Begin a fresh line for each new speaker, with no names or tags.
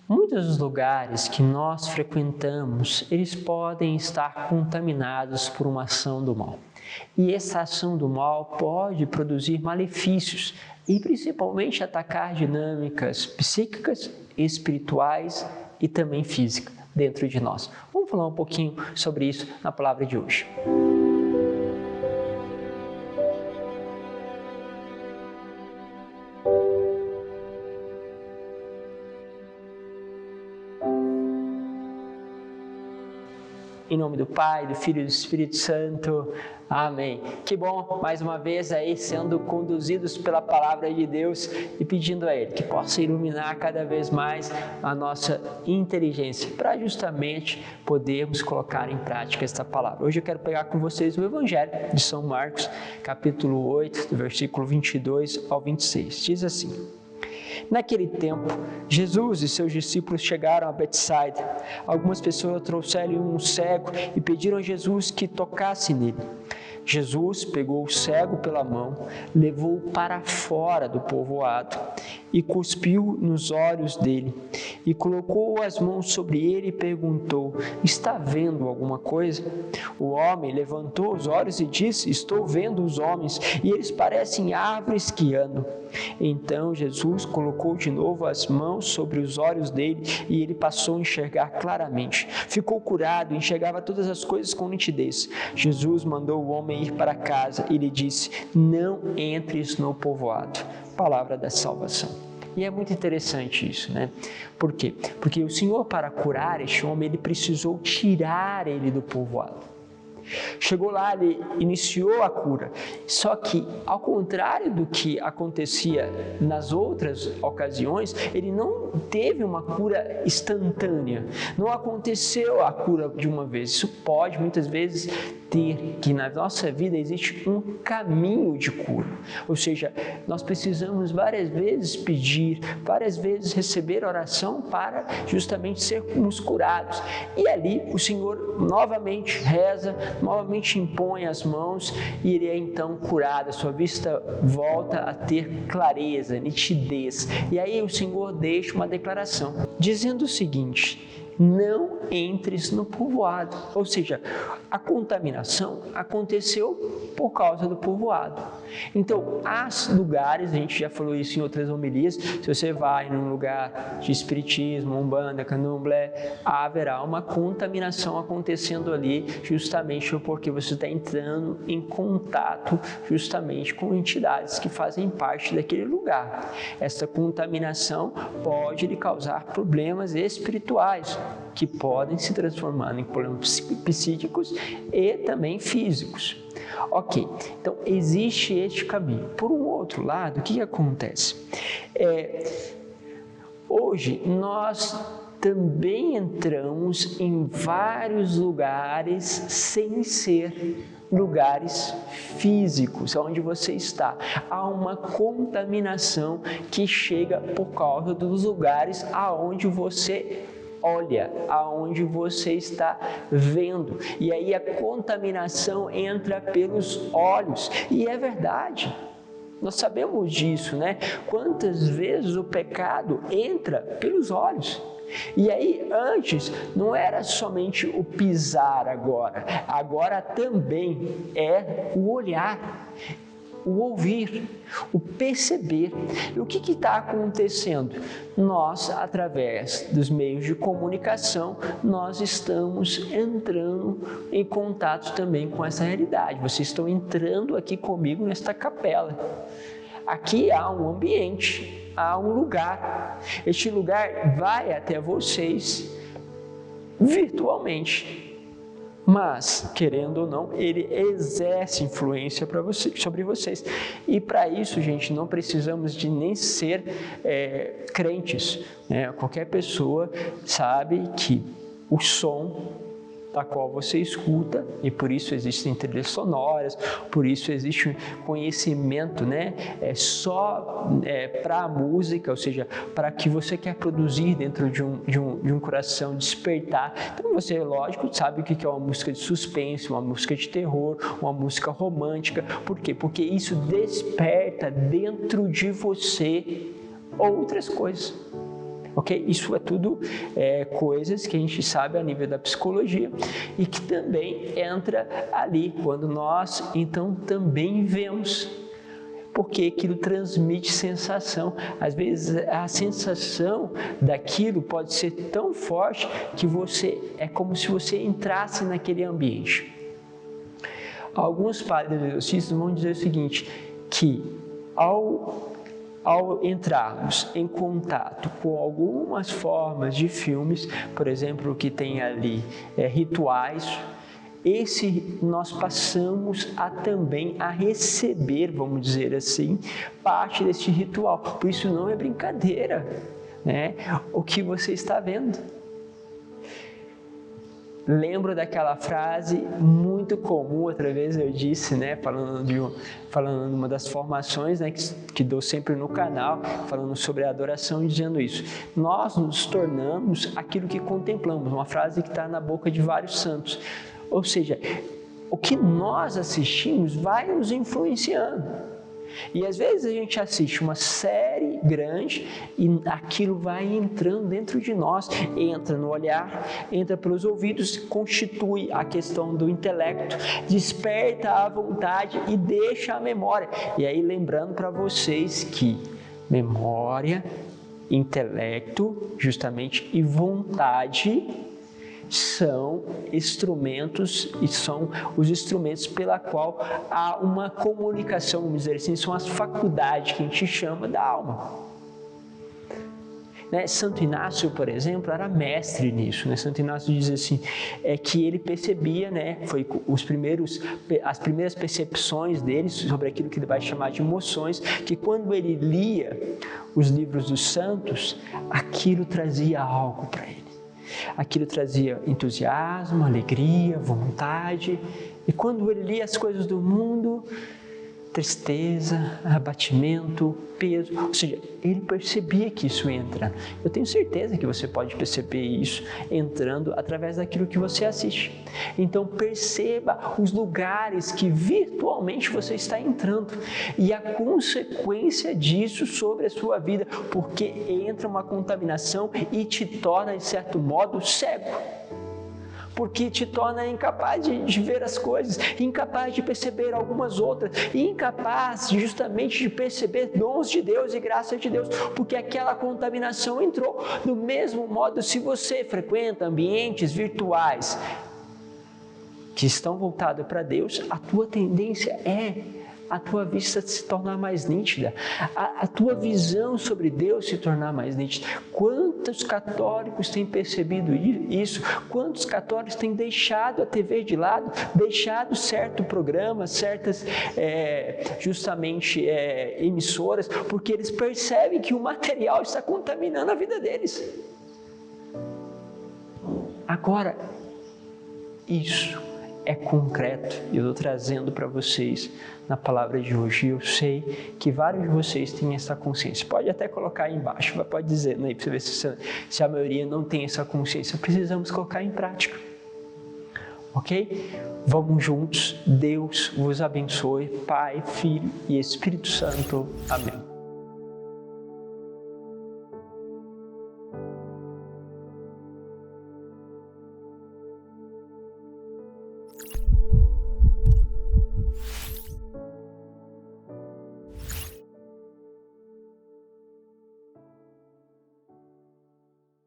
Muitos dos lugares que nós frequentamos, eles podem estar contaminados por uma ação do mal. E essa ação do mal pode produzir malefícios e principalmente atacar dinâmicas psíquicas, espirituais e também físicas dentro de nós. Vamos falar um pouquinho sobre isso na palavra de hoje. Em nome do Pai, do Filho e do Espírito Santo. Amém. Que bom, mais uma vez aí sendo conduzidos pela Palavra de Deus e pedindo a Ele que possa iluminar cada vez mais a nossa inteligência para justamente podermos colocar em prática esta palavra. Hoje eu quero pegar com vocês o Evangelho de São Marcos, capítulo 8, do versículo 22 ao 26. Diz assim: Naquele tempo, Jesus e seus discípulos chegaram a Betsaida. Algumas pessoas trouxeram um cego e pediram a Jesus que tocasse nele. Jesus pegou o cego pela mão, levou-o para fora do povoado e cuspiu nos olhos dele. E colocou as mãos sobre ele e perguntou: Está vendo alguma coisa? O homem levantou os olhos e disse: Estou vendo os homens, e eles parecem árvores que andam. Então Jesus colocou de novo as mãos sobre os olhos dele e ele passou a enxergar claramente. Ficou curado e enxergava todas as coisas com nitidez. Jesus mandou o homem ir para casa e lhe disse: Não entres no povoado. Palavra da salvação. E é muito interessante isso, né? Por quê? Porque o Senhor, para curar este homem, ele precisou tirar ele do povoado. Chegou lá, ele iniciou a cura, só que ao contrário do que acontecia nas outras ocasiões, ele não teve uma cura instantânea, não aconteceu a cura de uma vez. Isso pode muitas vezes ter que na nossa vida existe um caminho de cura, ou seja, nós precisamos várias vezes pedir, várias vezes receber oração para justamente sermos curados. E ali o Senhor novamente reza, novamente impõe as mãos e ele é então curado, a sua vista volta a ter clareza, nitidez. E aí o Senhor deixa uma declaração, dizendo o seguinte: não entres no povoado. Ou seja, a contaminação aconteceu por causa do povoado. Então, há lugares, a gente já falou isso em outras homilias, se você vai num lugar de espiritismo, umbanda, candomblé, haverá uma contaminação acontecendo ali, justamente porque você está entrando em contato justamente com entidades que fazem parte daquele lugar. Essa contaminação pode lhe causar problemas espirituais, que podem se transformar em problemas psíquicos e também físicos. Ok, então existe este caminho. Por um outro lado, o que acontece? Hoje nós também entramos em vários lugares sem ser lugares físicos, onde você está. Há uma contaminação que chega por causa dos lugares aonde você olha, aonde você está vendo. E aí a contaminação entra pelos olhos. E é verdade. Nós sabemos disso, né? Quantas vezes o pecado entra pelos olhos. E aí, antes, não era somente o pisar agora também é o olhar, o ouvir, o perceber. E o que está acontecendo? Nós, através dos meios de comunicação, nós estamos entrando em contato também com essa realidade. Vocês estão entrando aqui comigo nesta capela. Aqui há um ambiente, há um lugar. Este lugar vai até vocês virtualmente. Mas, querendo ou não, ele exerce influência sobre vocês. E para isso, gente, não precisamos de nem ser crentes, né? Qualquer pessoa sabe que o som da qual você escuta, e por isso existem trilhas sonoras, por isso existe conhecimento, né? Para a música, ou seja, para que você quer produzir dentro de um coração, despertar. Então você, lógico, sabe o que é uma música de suspense, uma música de terror, uma música romântica. Por quê? Porque isso desperta dentro de você outras coisas. Ok? Isso é tudo coisas que a gente sabe a nível da psicologia e que também entra ali quando nós então também vemos, porque aquilo transmite sensação. Às vezes a sensação daquilo pode ser tão forte que é como se você entrasse naquele ambiente. Alguns padres exorcistas vão dizer o seguinte, que ao entrarmos em contato com algumas formas de filmes, por exemplo, que tem ali rituais, nós passamos também a receber, vamos dizer assim, parte deste ritual. Por isso não é brincadeira, né? O que você está vendo. Lembro daquela frase muito comum, outra vez eu disse, né, falando numa das formações, né, que dou sempre no canal, falando sobre a adoração e dizendo isso. Nós nos tornamos aquilo que contemplamos, uma frase que está na boca de vários santos. Ou seja, o que nós assistimos vai nos influenciando. E às vezes a gente assiste uma série grande e aquilo vai entrando dentro de nós, entra no olhar, entra pelos ouvidos, constitui a questão do intelecto, desperta a vontade e deixa a memória. E aí lembrando para vocês que memória, intelecto, justamente, e vontade são instrumentos e são os instrumentos pela qual há uma comunicação, vamos dizer assim, são as faculdades que a gente chama da alma. Santo Inácio, por exemplo, era mestre nisso. Santo Inácio diz assim, que ele percebia, foi as primeiras percepções dele sobre aquilo que ele vai chamar de emoções, que quando ele lia os livros dos santos, aquilo trazia algo para ele. Aquilo trazia entusiasmo, alegria, vontade. E quando ele lia as coisas do mundo, tristeza, abatimento, peso. Ou seja, ele percebia que isso entra. Eu tenho certeza que você pode perceber isso entrando através daquilo que você assiste. Então perceba os lugares que virtualmente você está entrando e a consequência disso sobre a sua vida, porque entra uma contaminação e te torna, de certo modo, cego. Porque te torna incapaz de ver as coisas, incapaz de perceber algumas outras, incapaz justamente de perceber dons de Deus e graça de Deus, porque aquela contaminação entrou. Do mesmo modo, se você frequenta ambientes virtuais que estão voltados para Deus, a tua tendência é a tua vista se tornar mais nítida, a tua visão sobre Deus se tornar mais nítida. Quantos católicos têm percebido isso? Quantos católicos têm deixado a TV de lado, deixado certo programa, certas emissoras, porque eles percebem que o material está contaminando a vida deles. Agora, isso é concreto e eu estou trazendo para vocês na palavra de hoje. Eu sei que vários de vocês têm essa consciência. Pode até colocar aí embaixo, pode dizer aí para você ver se a maioria não tem essa consciência. Precisamos colocar em prática. Ok? Vamos juntos. Deus vos abençoe. Pai, Filho e Espírito Santo. Amém.